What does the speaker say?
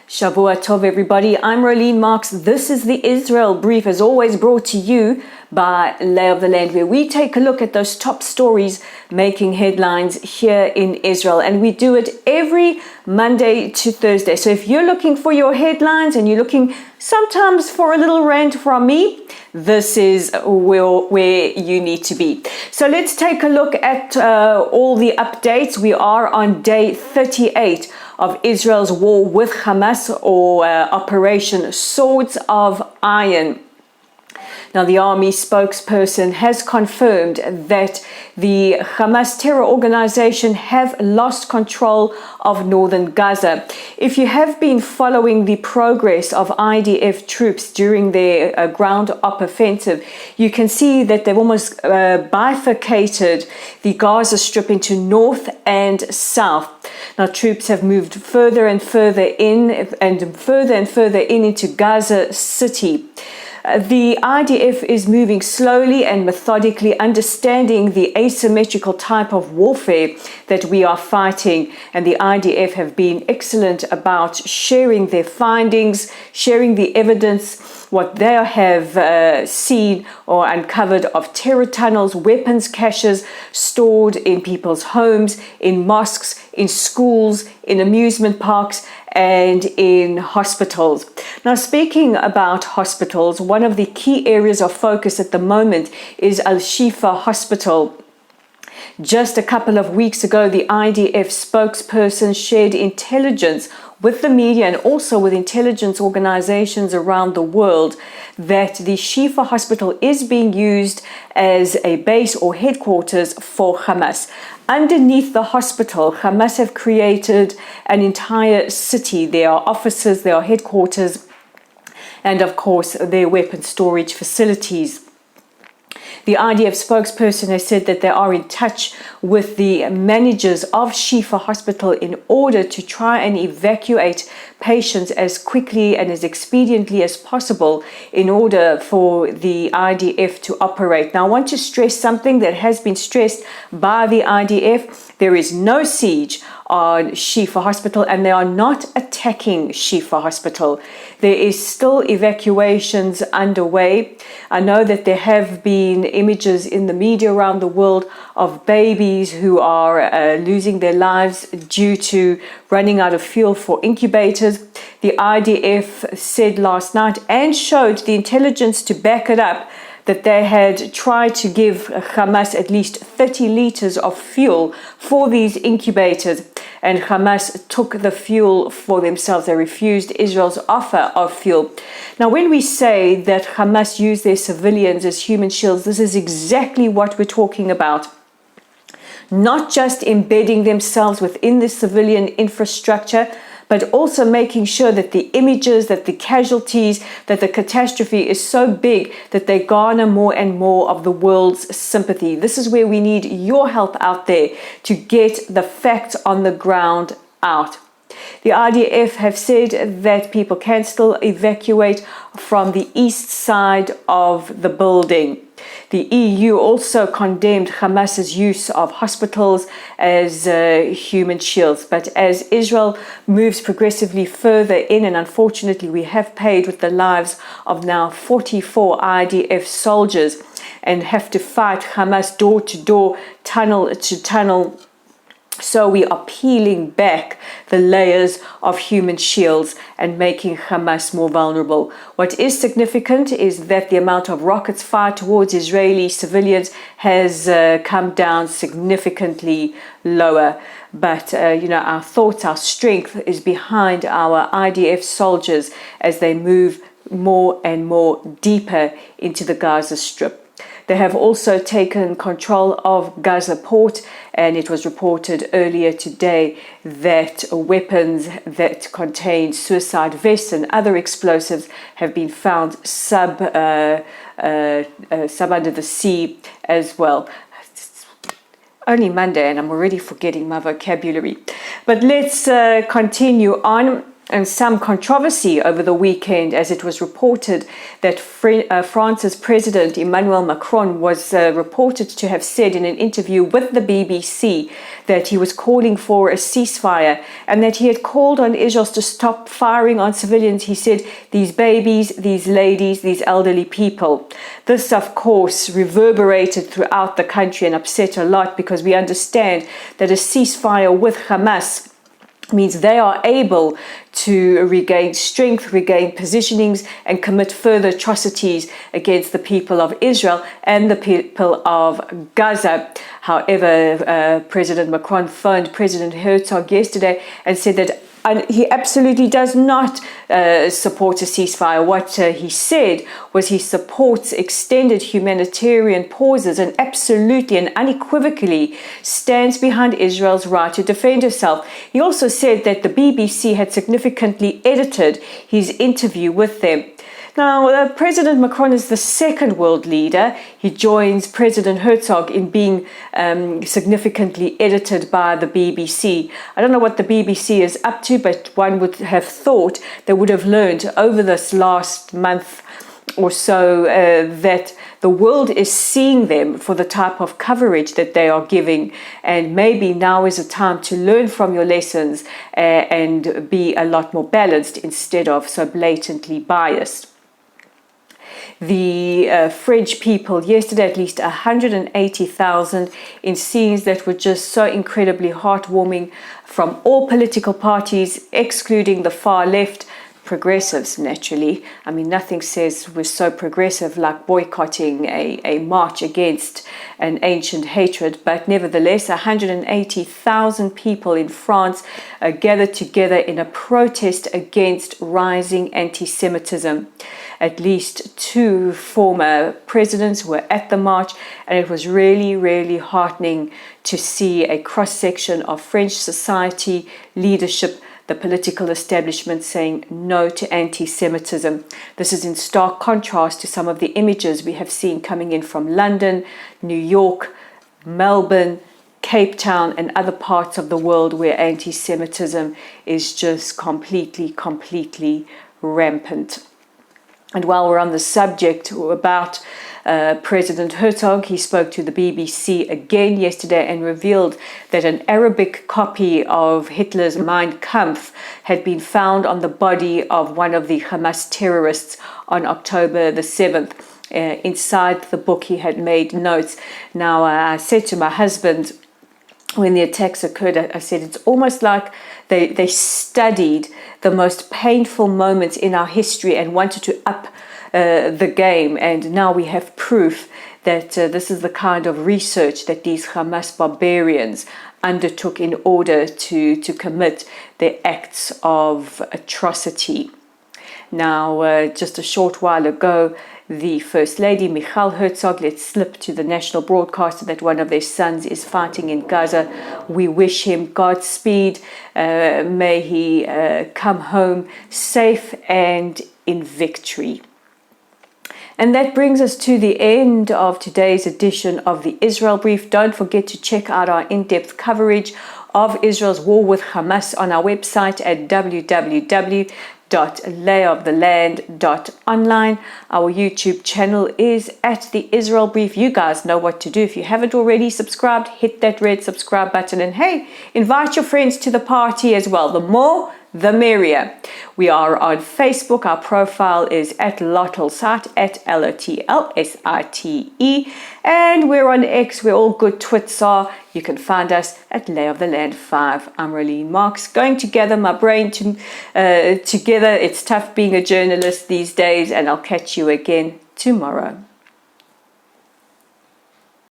Shavua Tov, everybody. I'm Rolene Marks. This is the Israel Brief, as always brought to you by Lay of the Land, where we take a look at those top stories making headlines here in Israel. And we do it every Monday to Thursday. So if you're looking for your headlines and you're looking sometimes for a little rant from me, this is where you need to be. So let's take a look at all the updates. We are on day 38 of Israel's war with Hamas, or Operation Swords of Iron. Now, the army spokesperson has confirmed that the Hamas terror organization have lost control of northern Gaza. If you have been following the progress of IDF troops during their ground-up offensive, you can see that they've almost bifurcated the Gaza Strip into north and south. Now, troops have moved further and further in into Gaza City. The IDF is moving slowly and methodically, understanding the asymmetrical type of warfare that we are fighting. And the IDF have been excellent about sharing their findings, sharing the evidence, what they have seen or uncovered of terror tunnels, weapons caches stored in people's homes, in mosques, in schools, in amusement parks, and in hospitals. Now, speaking about hospitals, one of the key areas of focus at the moment is Shifa Hospital. Just a couple of weeks ago, the IDF spokesperson shared intelligence with the media and also with intelligence organizations around the world that the Shifa Hospital is being used as a base or headquarters for Hamas. Underneath the hospital, Hamas have created an entire city. There are offices, there are headquarters, and of course, their weapon storage facilities. The IDF spokesperson has said that they are in touch with the managers of Shifa Hospital in order to try and evacuate patients as quickly and as expediently as possible in order for the IDF to operate. Now, I want to stress something that has been stressed by the IDF. There is no siege on Shifa Hospital, and they are not attacking Shifa Hospital. There is still evacuations underway. I know that there have been images in the media around the world of babies who are losing their lives due to running out of fuel for incubators. The IDF said last night, and showed the intelligence to back it up, that they had tried to give Hamas at least 30 liters of fuel for these incubators, and Hamas took the fuel for themselves. They refused Israel's offer of fuel. Now, when we say that Hamas use their civilians as human shields, this is exactly what we're talking about. Not just embedding themselves within the civilian infrastructure, but also making sure that the images, that the casualties, that the catastrophe is so big that they garner more and more of the world's sympathy. This is where we need your help out there to get the facts on the ground out. The IDF have said that people can still evacuate from the east side of the building. The EU also condemned Hamas's use of hospitals as human shields. But as Israel moves progressively further in, and unfortunately we have paid with the lives of now 44 IDF soldiers and have to fight Hamas door to door, tunnel to tunnel. So we are peeling back the layers of human shields and making Hamas more vulnerable. What is significant is that the amount of rockets fired towards Israeli civilians has come down significantly lower. But, our thoughts, our strength is behind our IDF soldiers as they move more and more deeper into the Gaza Strip. They have also taken control of Gaza port, and it was reported earlier today that weapons that contain suicide vests and other explosives have been found sub under the sea as well. It's only Monday and I'm already forgetting my vocabulary. But let's continue on. and some controversy over the weekend, as it was reported that France's President Macron was reported to have said in an interview with the BBC that he was calling for a ceasefire and that he had called on Israel to stop firing on civilians. He said, these babies, these ladies, these elderly people. This, of course, reverberated throughout the country and upset a lot, because we understand that a ceasefire with Hamas means they are able to regain strength, regain positionings, and commit further atrocities against the people of Israel and the people of Gaza. However, President Macron phoned President Herzog yesterday and said that he absolutely does not support a ceasefire. What he said was he supports extended humanitarian pauses and absolutely and unequivocally stands behind Israel's right to defend herself. He also said that the BBC had significantly edited his interview with them. Now, President Macron is the second world leader. He joins President Herzog in being significantly edited by the BBC. I don't know what the BBC is up to, but one would have thought they would have learned over this last month or so that the world is seeing them for the type of coverage that they are giving, and maybe now is a time to learn from your lessons and be a lot more balanced instead of so blatantly biased. The French people yesterday, at least 180,000 in scenes that were just so incredibly heartwarming from all political parties, excluding the far left, progressives naturally. I mean, nothing says we're so progressive like boycotting a march against an ancient hatred, but nevertheless 180,000 people in France gathered together in a protest against rising anti-Semitism. At least 2 former presidents were at the march, and it was really, really heartening to see a cross-section of French society, leadership, the political establishment saying no to anti-Semitism. This is in stark contrast to some of the images we have seen coming in from London, New York, Melbourne, Cape Town, and other parts of the world where anti-Semitism is just completely rampant. And while we're on the subject about President Herzog, he spoke to the BBC again yesterday and revealed that an Arabic copy of Hitler's Mein Kampf had been found on the body of one of the Hamas terrorists on October the 7th. Inside the book, he had made notes. Now, I said to my husband, when the attacks occurred, I said, it's almost like they studied the most painful moments in our history and wanted to up the game. And now we have proof that this is the kind of research that these Hamas barbarians undertook in order to commit their acts of atrocity. Now, just a short while ago, the First Lady, Michal Herzog, let slip to the national broadcaster that one of their sons is fighting in Gaza. We wish him Godspeed. May he come home safe and in victory. And that brings us to the end of today's edition of the Israel Brief. Don't forget to check out our in-depth coverage of Israel's war with Hamas on our website at www.layoftheland.online. Our YouTube channel is at the Israel Brief. You guys know what to do. If you haven't already subscribed, hit that red subscribe button, and hey, invite your friends to the party as well. The more, the merrier. We are on Facebook. Our profile is at Lotlsite, at LOTLSITE. And we're on X, where all good twits are. You can find us at Lay of the Land 5. I'm Rolene Marks, going to gather my brain together. It's tough being a journalist these days, and I'll catch you again tomorrow.